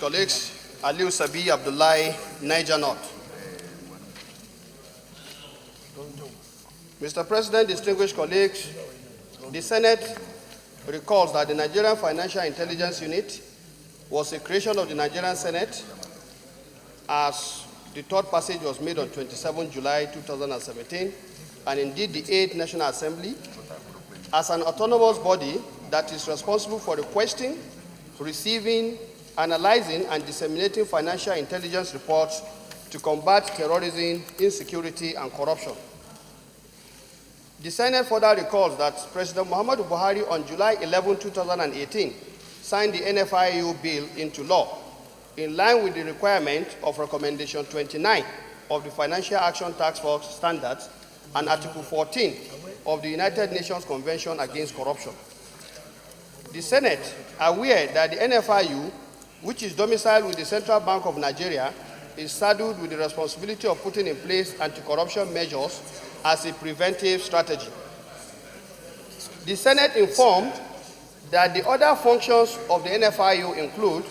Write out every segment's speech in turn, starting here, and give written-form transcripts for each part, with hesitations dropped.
colleagues, Senator Sabi Abdullahi, Niger North. Mr. President, distinguished colleagues, the Senate recalls that the Nigerian Financial Intelligence Unit was a creation of the Nigerian Senate, as the third passage was made on 27 July 2017, and indeed the 8th National Assembly, as an autonomous body that is responsible for requesting, receiving, analyzing, and disseminating financial intelligence reports to combat terrorism, insecurity, and corruption. The Senate further recalls that President Muhammadu Buhari on July 11, 2018, signed the NFIU bill into law, in line with the requirement of Recommendation 29 of the Financial Action Task Force Standards and Article 14 of the United Nations Convention Against Corruption. The Senate, aware that the NFIU, which is domiciled with the Central Bank of Nigeria, is saddled with the responsibility of putting in place anti-corruption measures as a preventive strategy. The Senate informed that the other functions of the NFIU include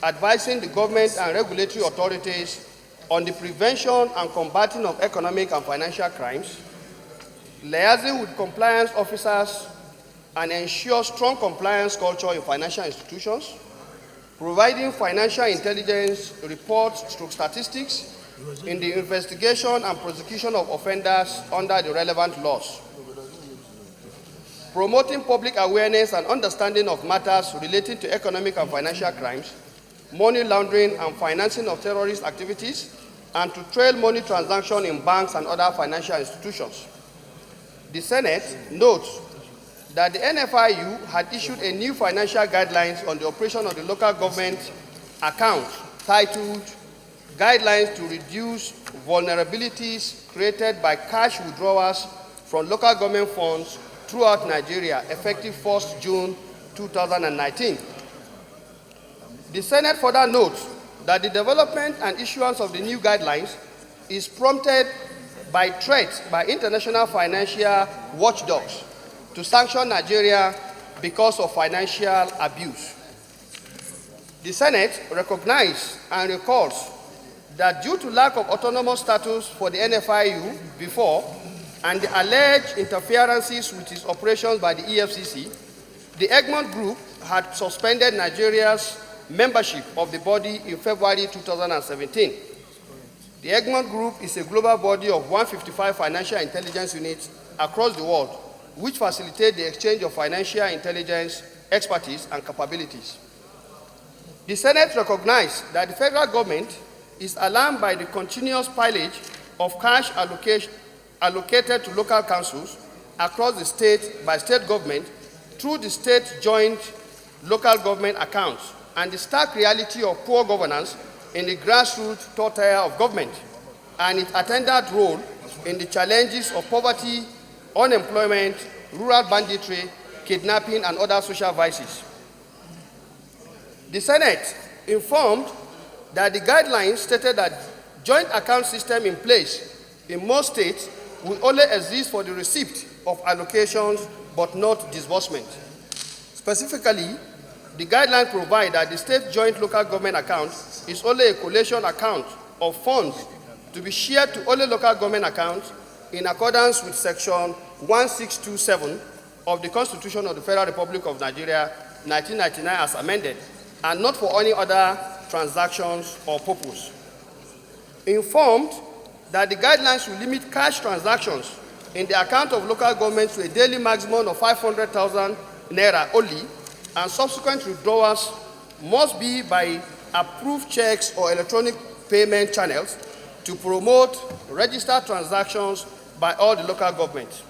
advising the government and regulatory authorities on the prevention and combating of economic and financial crimes, liaising with compliance officers and ensure strong compliance culture in financial institutions, providing financial intelligence reports through statistics in the investigation and prosecution of offenders under the relevant laws, promoting public awareness and understanding of matters relating to economic and financial crimes, money laundering and financing of terrorist activities, and to trail money transactions in banks and other financial institutions. The Senate notes that the NFIU had issued a new financial guidelines on the operation of the local government account titled Guidelines to Reduce Vulnerabilities Created by Cash Withdrawals from Local Government Funds throughout Nigeria, effective 1st June 2019. The Senate further notes that the development and issuance of the new guidelines is prompted by threats by international financial watchdogs to sanction Nigeria because of financial abuse. The Senate recognizes and recalls that due to lack of autonomous status for the NFIU before and the alleged interferences with its operations by the EFCC, the Egmont Group had suspended Nigeria's membership of the body in February 2017. The Egmont Group is a global body of 155 financial intelligence units across the world, which facilitate the exchange of financial intelligence, expertise, and capabilities. The Senate recognized that the federal government is alarmed by the continuous pillage of cash allocated to local councils across the state by state government through the state joint local government accounts and the stark reality of poor governance in the grassroots third tier of government and its attendant role in the challenges of poverty, unemployment, rural banditry, kidnapping, and other social vices. The Senate informed that the guidelines stated that joint account system in place in most states will only exist for the receipt of allocations but not disbursement. Specifically, the guidelines provide that the state joint local government account is only a collation account of funds to be shared to only local government accounts in accordance with Section 1627 of the Constitution of the Federal Republic of Nigeria, 1999 as amended, and not for any other transactions or purpose. Informed that the guidelines will limit cash transactions in the account of local governments to a daily maximum of 500,000 naira only, and subsequent withdrawals must be by approved checks or electronic payment channels to promote registered transactions by all the local governments.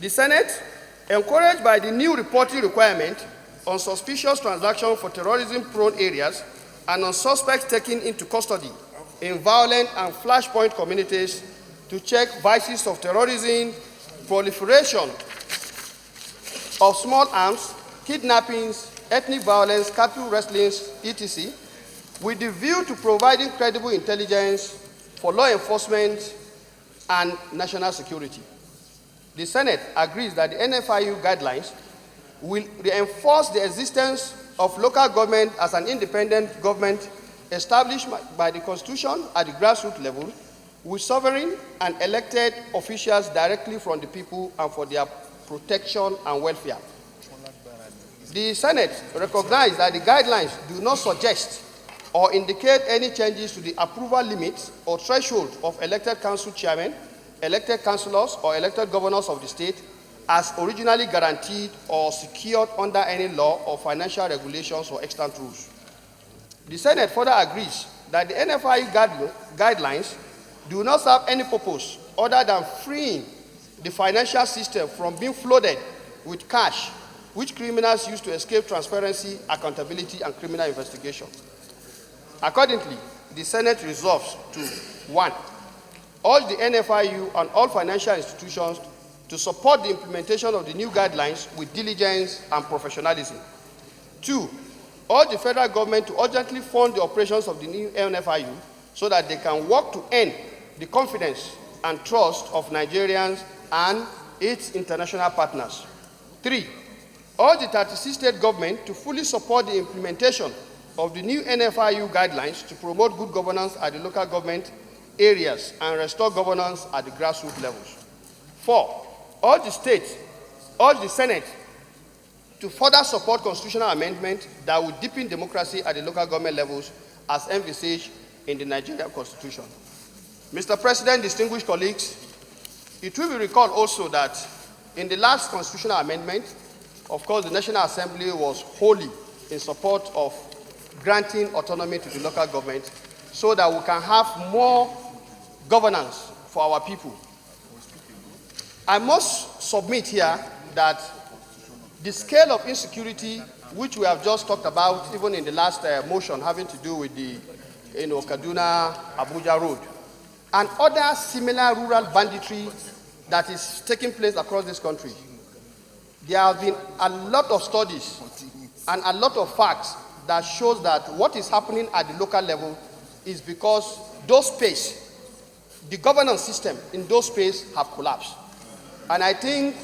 The Senate, encouraged by the new reporting requirement on suspicious transactions for terrorism-prone areas and on suspects taken into custody in violent and flashpoint communities to check vices of terrorism, proliferation of small arms, kidnappings, ethnic violence, cattle wrestlings, etc., with the view to providing credible intelligence for law enforcement and national security. The Senate agrees that the NFIU guidelines will reinforce the existence of local government as an independent government established by the Constitution at the grassroots level, with sovereign and elected officials directly from the people and for their protection and welfare. The Senate recognized that the guidelines do not suggest or indicate any changes to the approval limits or threshold of elected council chairmen, elected councillors, or elected governors of the state as originally guaranteed or secured under any law or financial regulations or extant rules. The Senate further agrees that the NFIU guidelines do not serve any purpose other than freeing the financial system from being flooded with cash, which criminals use to escape transparency, accountability, and criminal investigation. Accordingly, the Senate resolves to 1. Urge the NFIU and all financial institutions to support the implementation of the new guidelines with diligence and professionalism. 2. Urge the federal government to urgently fund the operations of the new NFIU so that they can work to earn the confidence and trust of Nigerians and its international partners. 3. Urge the 36 state government to fully support the implementation of the new NFIU guidelines to promote good governance at the local government areas and restore governance at the grassroots levels. 4. Urge the Senate to further support constitutional amendment that will deepen democracy at the local government levels as envisaged in the Nigerian Constitution. Mr. President, distinguished colleagues, it will be recalled also that in the last constitutional amendment, of course, the National Assembly was wholly in support of granting autonomy to the local government so that we can have more governance for our people. I must submit here that the scale of insecurity, which we have just talked about, even in the last motion having to do with the Kaduna-Abuja road, and other similar rural banditry that is taking place across this country, there have been a lot of studies and a lot of facts that shows that what is happening at the local level is because those space, the governance system in those space have collapsed. And I think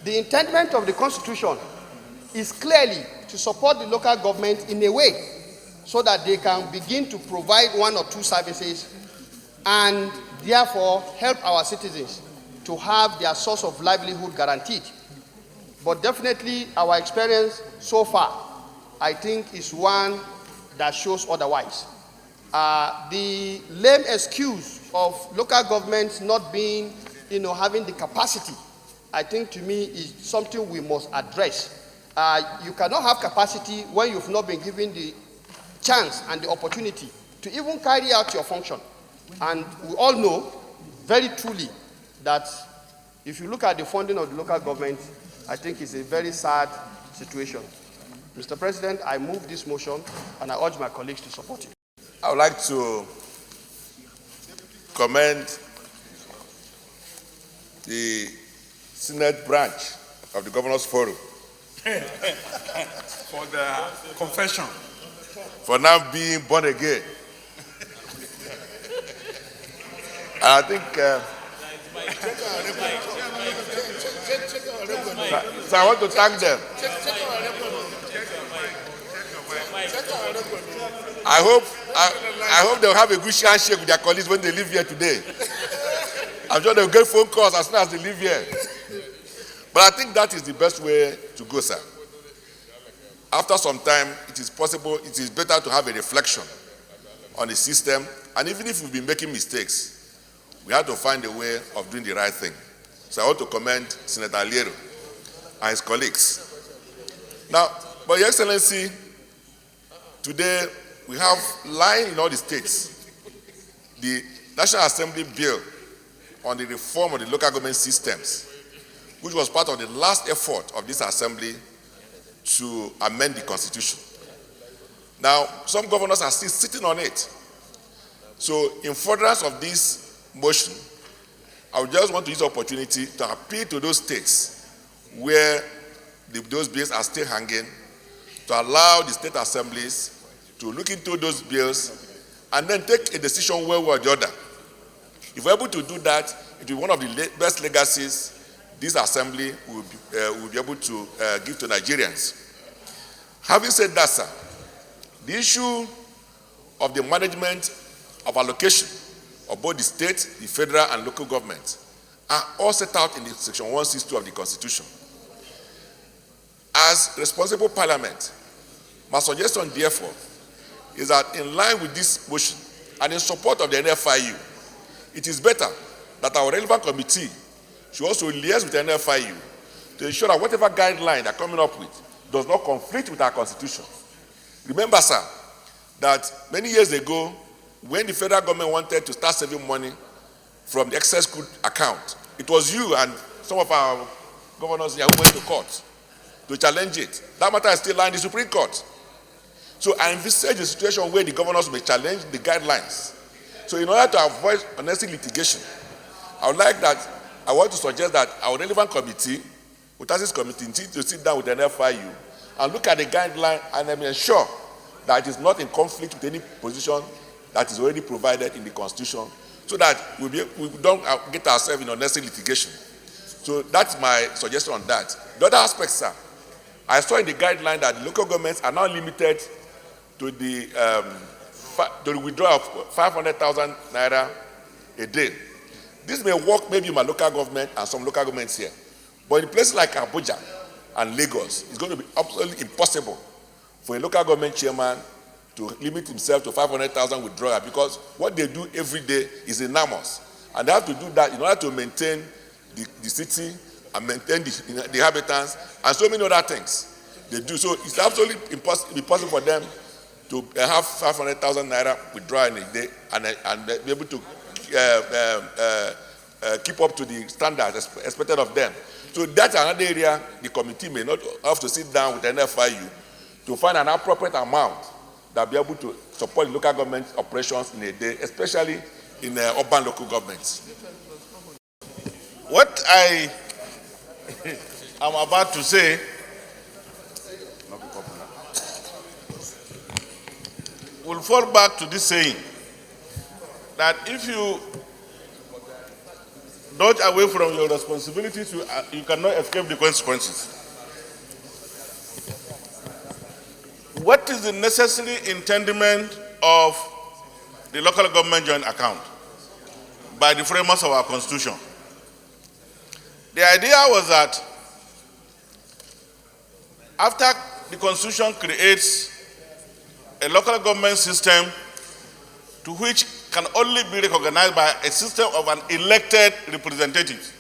the intendment of the Constitution is clearly to support the local government in a way so that they can begin to provide one or two services and therefore help our citizens to have their source of livelihood guaranteed. But definitely our experience so far, I think, is one that shows otherwise. The lame excuse of local governments not being, having the capacity, I think to me is something we must address. You cannot have capacity when you've not been given the chance and the opportunity to even carry out your function. And we all know very truly that if you look at the funding of the local government, I think it's a very sad situation. Mr. President, I move this motion and I urge my colleagues to support it. I would like to commend the Senate branch of the Governors Forum for the confession, for now being born again. And I think so I want to thank them. I hope they'll have a good handshake with their colleagues when they leave here today. I'm sure they'll get phone calls as soon as they leave here. But I think that is the best way to go, sir. After some time, it is better to have a reflection on the system. And even if we've been making mistakes, we have to find a way of doing the right thing. So I want to commend Senator Aliero and his colleagues. Now, but Your Excellency, today we have lying in all the states the National Assembly bill on the reform of the local government systems, which was part of the last effort of this assembly to amend the Constitution. Now, some governors are still sitting on it. So, in furtherance of this motion, I would just want to use the opportunity to appeal to those states where those bills are still hanging, to allow the state assemblies to look into those bills and then take a decision one way or the other. If we're able to do that, it will be one of the best legacies this assembly will be able to give to Nigerians. Having said that, sir, the issue of the management of allocation of both the state, the federal, and local government are all set out in the section 162 of the Constitution. As responsible parliament, my suggestion, therefore, is that in line with this motion and in support of the NFIU, it is better that our relevant committee should also liaise with the NFIU to ensure that whatever guideline they're coming up with does not conflict with our Constitution. Remember, sir, that many years ago, when the federal government wanted to start saving money from the excess good account, it was you and some of our governors here who went to court to challenge it. That matter is still lying in the Supreme Court. So I envisage a situation where the governors may challenge the guidelines. So in order to avoid unnecessary litigation, I want to suggest that our relevant committee, Utasis committee, needs to sit down with the NFIU and look at the guideline and ensure that it is not in conflict with any position that is already provided in the Constitution, so that we don't get ourselves in unnecessary litigation. So that's my suggestion on that. The other aspect, sir, I saw in the guideline that the local governments are now limited to the withdrawal of 500,000 naira a day. This may work maybe in my local government and some local governments here, but in places like Abuja and Lagos, it's going to be absolutely impossible for a local government chairman to limit himself to 500,000 withdrawal, because what they do every day is enormous. And they have to do that in order to maintain the city and maintain the inhabitants and so many other things they do. So it's absolutely impossible for them to have 500,000 naira withdrawal in a day and be able to keep up to the standards expected of them. So that's another area the committee may not have to sit down with the NFIU to find an appropriate amount that will be able to support the local government operations in a day, especially in urban local governments. What I am about to say will fall back to this saying that if you dodge away from your responsibilities, you cannot escape the consequences. What is the necessary intendment of the local government joint account by the framers of our Constitution? The idea was that after the Constitution creates a local government system to which can only be recognized by a system of an elected representative,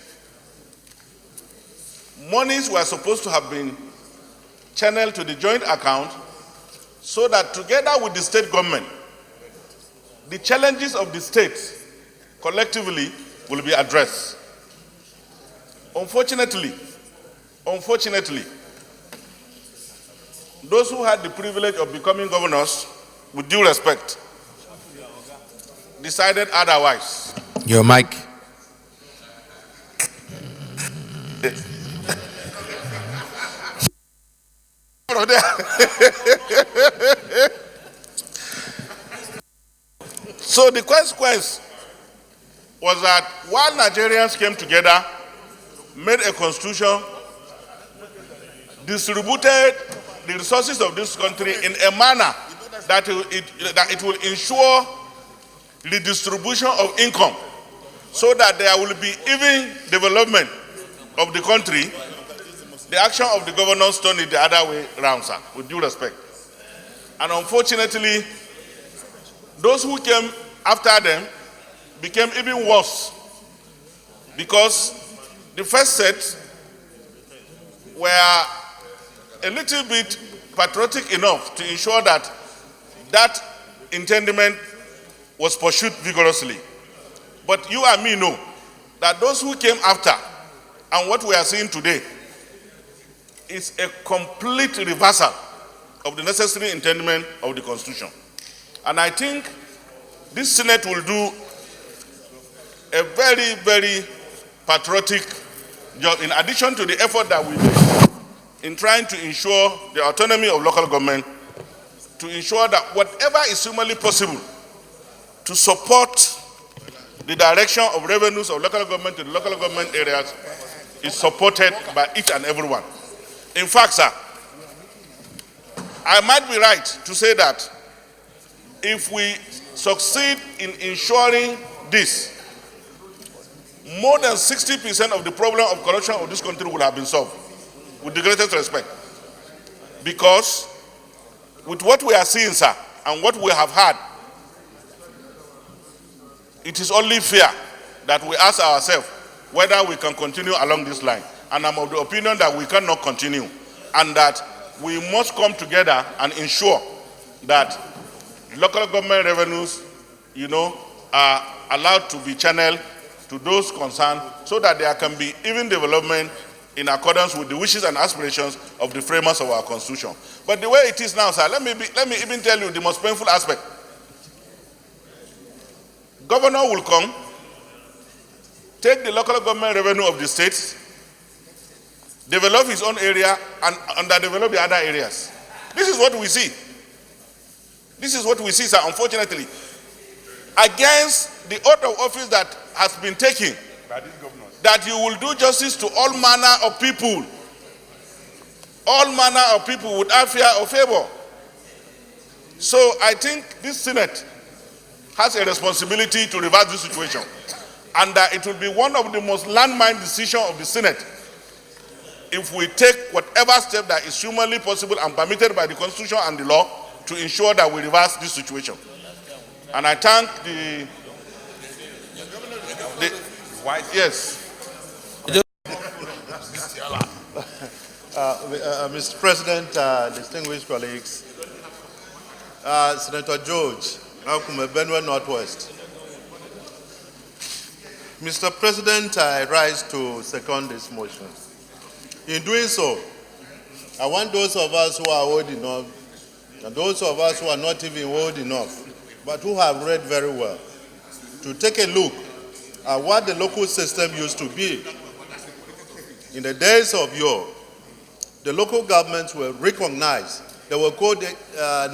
monies were supposed to have been channeled to the joint account so that together with the state government, the challenges of the states collectively will be addressed. Unfortunately, those who had the privilege of becoming governors, with due respect, decided otherwise. Your mic. So the consequence was that while Nigerians came together, made a constitution, distributed the resources of this country in a manner that it will ensure the distribution of income so that there will be even development of the country, the action of the governors turned it the other way around, sir, with due respect. And unfortunately, those who came after them became even worse, because the first set were a little bit patriotic enough to ensure that that intendment was pursued vigorously. But you and me know that those who came after and what we are seeing today is a complete reversal of the necessary intendment of the Constitution. And I think this Senate will do a very, very patriotic job in addition to the effort that we make in trying to ensure the autonomy of local government, to ensure that whatever is humanly possible to support the direction of revenues of local government to the local government areas is supported by each and every one. In fact, sir, I might be right to say that if we succeed in ensuring this, more than 60% of the problem of corruption of this country would have been solved, with the greatest respect. Because with what we are seeing, sir, and what we have had, it is only fair that we ask ourselves whether we can continue along this line. And I'm of the opinion that we cannot continue, and that we must come together and ensure that local government revenues, are allowed to be channeled to those concerned, so that there can be even development in accordance with the wishes and aspirations of the framers of our constitution. But the way it is now, sir, let me even tell you the most painful aspect. Governor will come, take the local government revenue of the states, develop his own area, and underdevelop the other areas. This is what we see. This is what we see, sir, unfortunately. Against the oath of office that has been taken, that you will do justice to all manner of people without fear or favor. So I think this Senate has a responsibility to reverse this situation, and that it will be one of the most landmine decisions of the Senate if we take whatever step that is humanly possible and permitted by the Constitution and the law to ensure that we reverse this situation. And I thank the yes. Mr. President, distinguished colleagues, Senator George, Akume, Benue Northwest. Mr. President, I rise to second this motion. In doing so, I want those of us who are old enough, and those of us who are not even old enough, but who have read very well, to take a look at what the local system used to be. In the days of yore, the local governments were recognized. They were called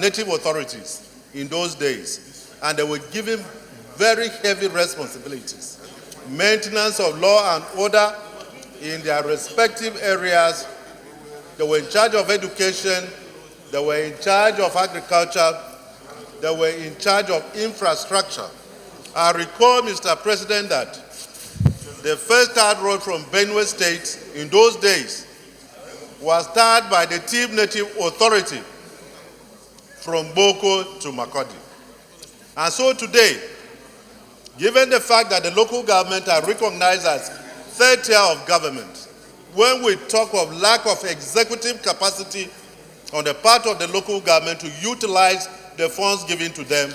native authorities in those days, and they were given very heavy responsibilities. Maintenance of law and order in their respective areas. They were in charge of education, they were in charge of agriculture, they were in charge of infrastructure. I recall, Mr. President, that the first third road from Benue State in those days was started by the Team Native Authority from Boko to Makodi. And so today, given the fact that the local government are recognized as third tier of government, when we talk of lack of executive capacity on the part of the local government to utilize the funds given to them,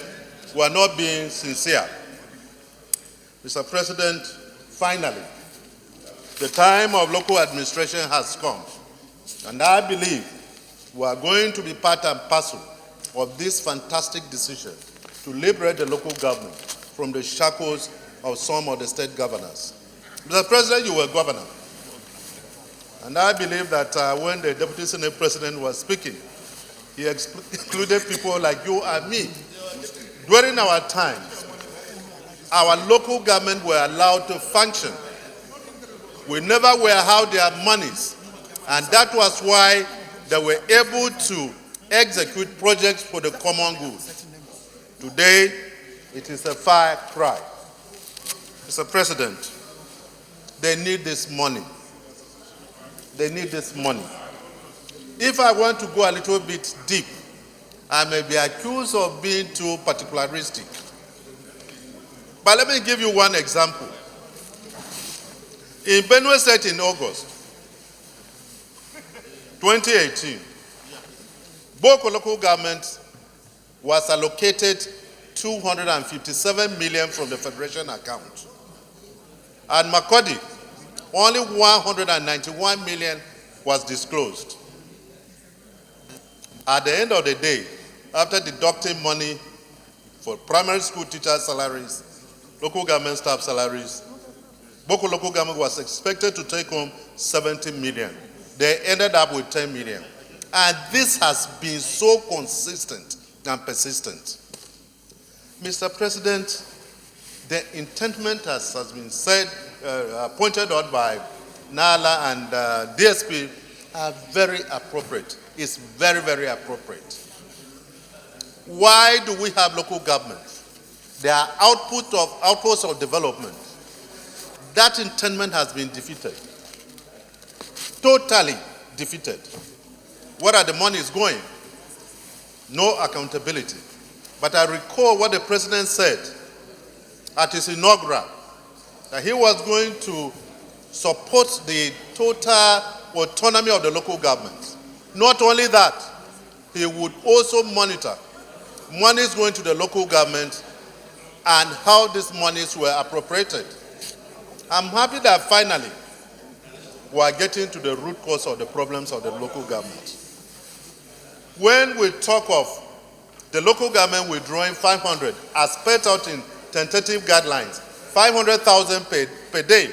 we are not being sincere. Mr. President, finally, the time of local administration has come, and I believe we are going to be part and parcel of this fantastic decision to liberate the local government from the shackles of some of the state governors. Mr. President, you were governor, and I believe that when the Deputy Senate President was speaking, he included people like you and me. During our time, our local government were allowed to function. We never were out their monies, and that was why they were able to execute projects for the common good. Today, it is a far cry. Mr. President, they need this money. They need this money. If I want to go a little bit deep, I may be accused of being too particularistic. But let me give you one example. In Benue State in August 2018, Boko local government was allocated 257 million from the Federation account. And Makodi, only 191 million was disclosed. At the end of the day, after deducting money for primary school teachers' salaries, local government staff salaries, Boko local government was expected to take home 70 million. They ended up with 10 million. And this has been so consistent and persistent. Mr. President, the intentment has been said, pointed out by Nala and DSP, are very appropriate. It's very, very appropriate. Why do we have local governments? They are outposts of development. That intendment has been defeated. Totally defeated. Where are the monies going? No accountability. But I recall what the president said at his inaugural, that he was going to support the total autonomy of the local governments. Not only that, he would also monitor monies going to the local government and how these monies were appropriated. I'm happy that finally we are getting to the root cause of the problems of the local government. When we talk of the local government withdrawing 500, as spelled out in tentative guidelines, 500,000 per day,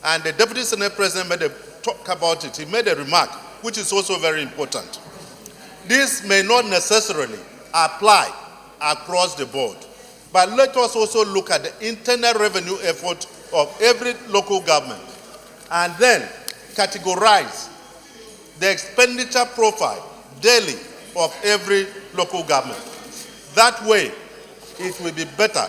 and the Deputy Senate President made a talk about it. He made a remark, which is also very important. This may not necessarily apply across the board, but let us also look at the internal revenue effort of every local government and then categorize the expenditure profile daily of every local government. That way, it will be better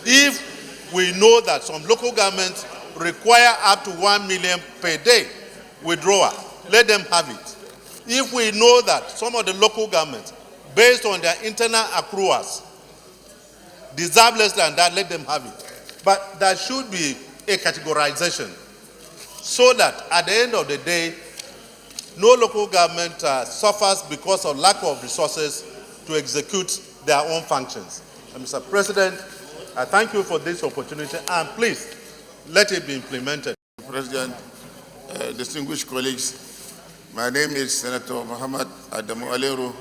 if we know that some local governments require up to 1 million per day withdrawal. Let them have it. If we know that some of the local governments, based on their internal accruals, deserve less than that, let them have it. But there should be a categorization so that at the end of the day, no local government suffers because of lack of resources to execute their own functions. And Mr. President, I thank you for this opportunity, and please let it be implemented. President, distinguished colleagues, my name is Senator Muhammad Adamu Aleru.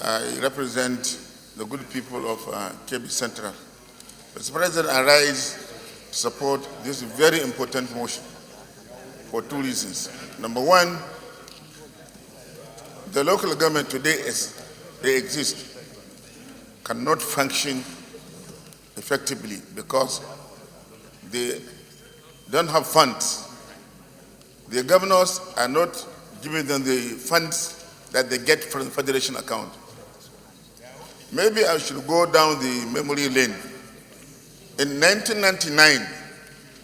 I represent the good people of Kebbi Central. Mr. President, I rise to support this very important motion for two reasons. Number one, the local government today, as they exist, cannot function effectively because they don't have funds. The governors are not giving them the funds that they get from the federation account. Maybe I should go down the memory lane. In 1999,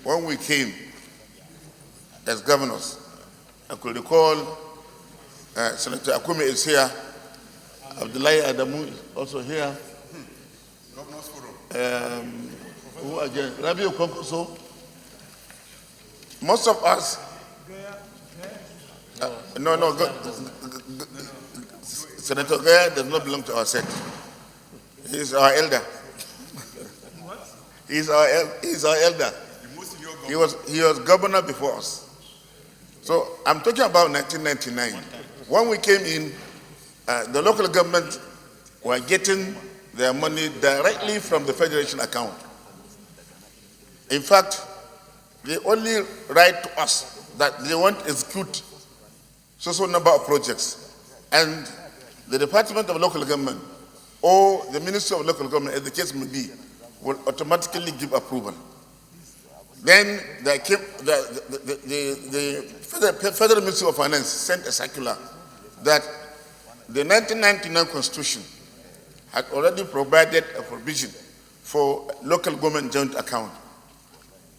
when we came as governors, I could recall Senator Akume is here, Abdullahi Adamu is also here. Governors Forum. Who again? Rabi Okonkoso. Most of us. Senator Gaya does not belong to our set. He is our elder. He is our elder. He was governor before us. So I'm talking about 1999. When we came in, the local government were getting their money directly from the federation account. In fact, they only write to us that they want to execute so number of projects. And the Department of Local Government or the Ministry of Local Government, as the case may be, will automatically give approval. Then there came the Federal Ministry of Finance sent a circular that the 1999 Constitution had already provided a provision for local government joint account,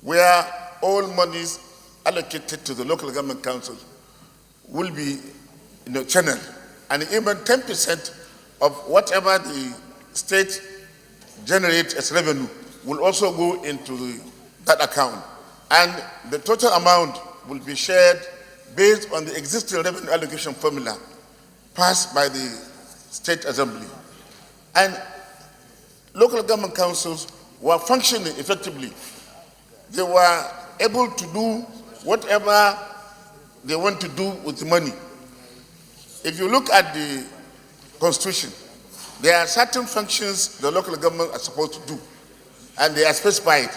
where all monies allocated to the local government councils will be channeled, and even 10% of whatever the state generates as revenue will also go into that account, and the total amount will be shared based on the existing revenue allocation formula passed by the State Assembly. And local government councils were functioning effectively. They were able to do whatever they want to do with the money. If you look at the Constitution, there are certain functions the local government are supposed to do, and they are specified.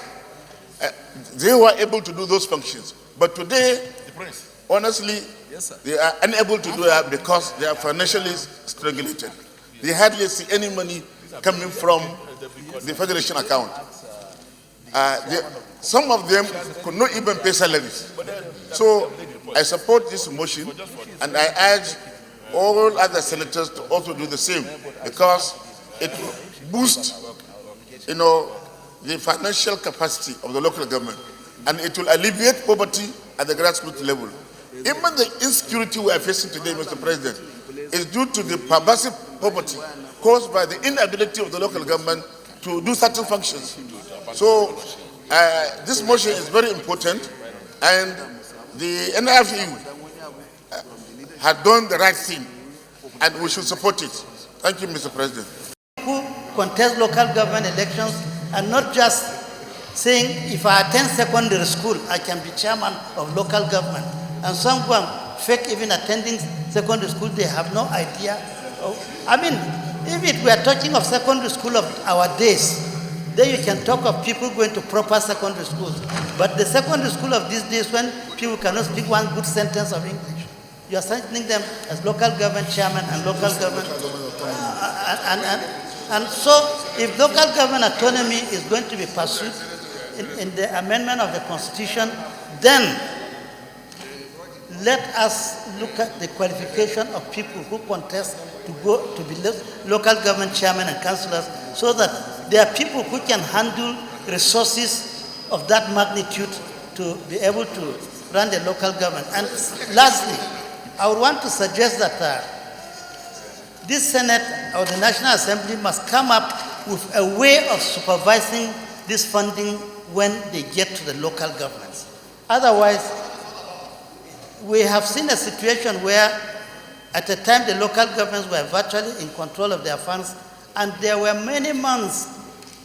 They were able to do those functions. But today, honestly, they are unable to do that because they are financially strangulated. They hardly see any money coming from the federation account. Some of them could not even pay salaries. So I support this motion, and I urge all other senators to also do the same, because it will boost, the financial capacity of the local government, and it will alleviate poverty at the grassroots level. Even the insecurity we are facing today, Mr. President, is due to the pervasive poverty caused by the inability of the local government to do certain functions. So this motion is very important, and the NFIU had done the right thing, and we should support it. Thank you, Mr. President. Who contest local government elections and not just saying, if I attend secondary school, I can be chairman of local government. And some go and fake even attending secondary school, they have no idea. If it were talking of secondary school of our days, then you can talk of people going to proper secondary schools. But the secondary school of these days, when people cannot speak one good sentence of English, you are sending them as local government chairman and local government. And so, if local government autonomy is going to be pursued in the amendment of the Constitution, then let us look at the qualification of people who contest to go to be local government chairman and councillors, so that there are people who can handle resources of that magnitude to be able to run the local government. And lastly, I would want to suggest that this Senate or the National Assembly must come up with a way of supervising this funding when they get to the local governments. Otherwise, we have seen a situation where at the time the local governments were virtually in control of their funds, and there were many months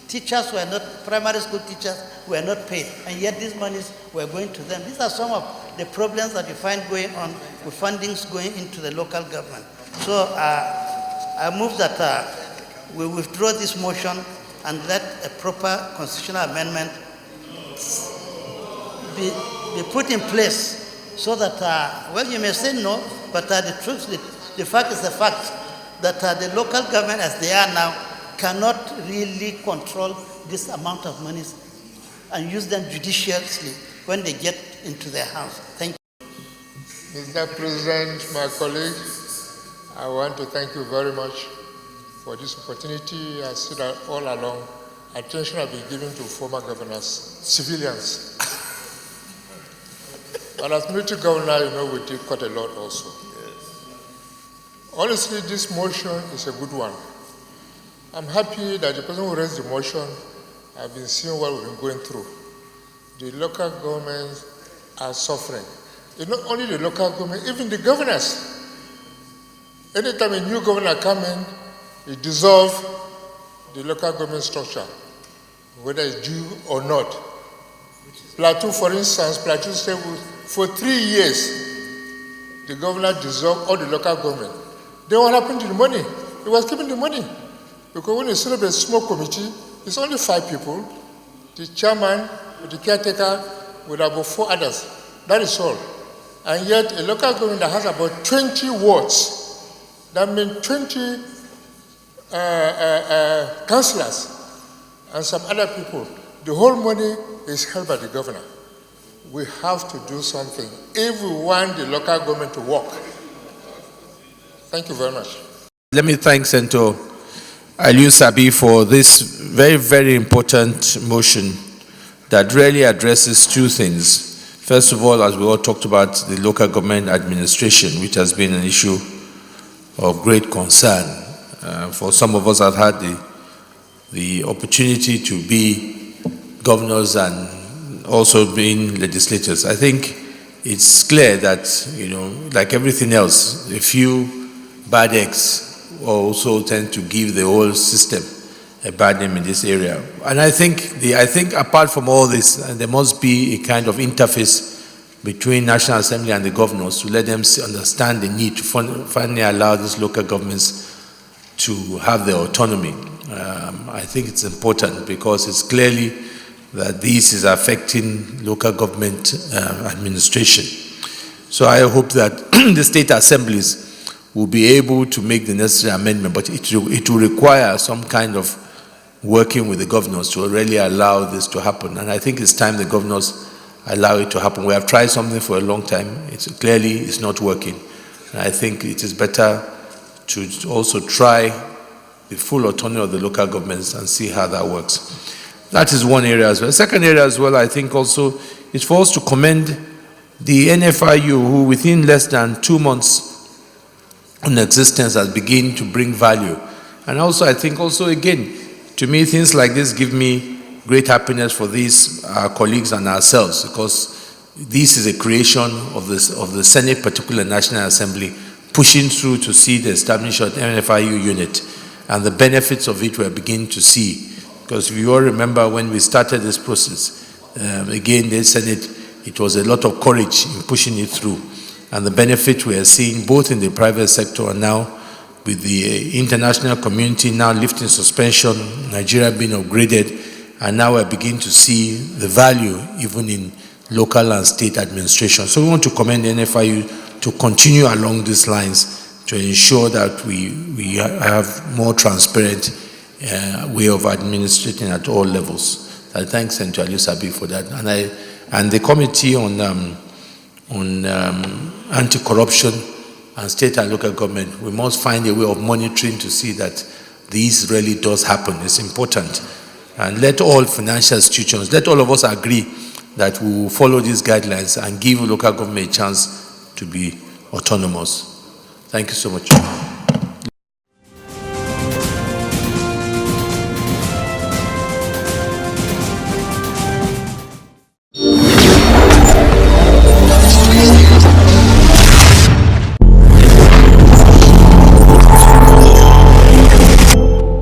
teachers were not, primary school teachers were not paid, and yet these monies were going to them. These are some of the problems that you find going on with fundings going into the local government. So I move that we withdraw this motion and let a proper constitutional amendment be put in place, so that, well, you may say no, but the truth, the fact is the fact that the local government as they are now cannot really control this amount of monies and use them judiciously when they get into their house. Thank you. Mr. President, my colleagues, I want to thank you very much for this opportunity. I see that all along, attention has been given to former governors, civilians. But as military governor, we did quite a lot also. Honestly, this motion is a good one. I'm happy that the person who raised the motion has been seeing what we've been going through. The local governments are suffering. It's not only the local government, even the governors. Anytime a new governor comes in, he dissolves the local government structure, whether it's due or not. Plateau, for instance, Plateau State, for 3 years, the governor dissolved all the local government. Then what happened to the money? He was keeping the money. Because when you set up a small committee, it's only 5 people, the chairman, the caretaker, with about 4 others. That is all. And yet, a local government that has about 20 wards, that means 20 councillors and some other people, the whole money is held by the governor. We have to do something if we want the local government to work. Thank you very much. Let me thank Senator Sabi for this very, very important motion that really addresses 2 things. First of all, as we all talked about, the local government administration, which has been an issue of great concern. For some of us have had the opportunity to be governors and also being legislators. I think it's clear that, like everything else, a few bad eggs also tend to give the whole system a bad name in this area. And I think apart from all this, there must be a kind of interface between National Assembly and the governors to let them understand the need to finally allow these local governments to have their autonomy. I think it's important because it's clearly that this is affecting local government administration. So I hope that the state assemblies will be able to make the necessary amendment, but it will require some kind of working with the governors to really allow this to happen. And I think it's time the governors allow it to happen. We have tried something for a long time. It's not working. And I think it is better to also try the full autonomy of the local governments and see how that works. That is one area as well. The second area as well, I think also, is for us to commend the NFIU, who within less than 2 months in existence has begun to bring value. And also, I think also, again, to me, things like this give me great happiness for these colleagues and ourselves, because this is a creation of the Senate, particular National Assembly, pushing through to see the establishment of NFIU unit, and the benefits of it we're beginning to see. Because if you all remember when we started this process, again, the Senate, it was a lot of courage in pushing it through. And the benefit we are seeing both in the private sector and now with the international community now lifting suspension, Nigeria being upgraded, and now we're beginning to see the value even in local and state administration. So we want to commend the NFIU to continue along these lines to ensure that we have more transparent way of administrating at all levels. I thank Senator Sabi for that. And the committee on anti-corruption and state and local government, we must find a way of monitoring to see that this really does happen. It's important. And let all financial institutions, let all of us agree that we will follow these guidelines and give local government a chance to be autonomous. Thank you so much.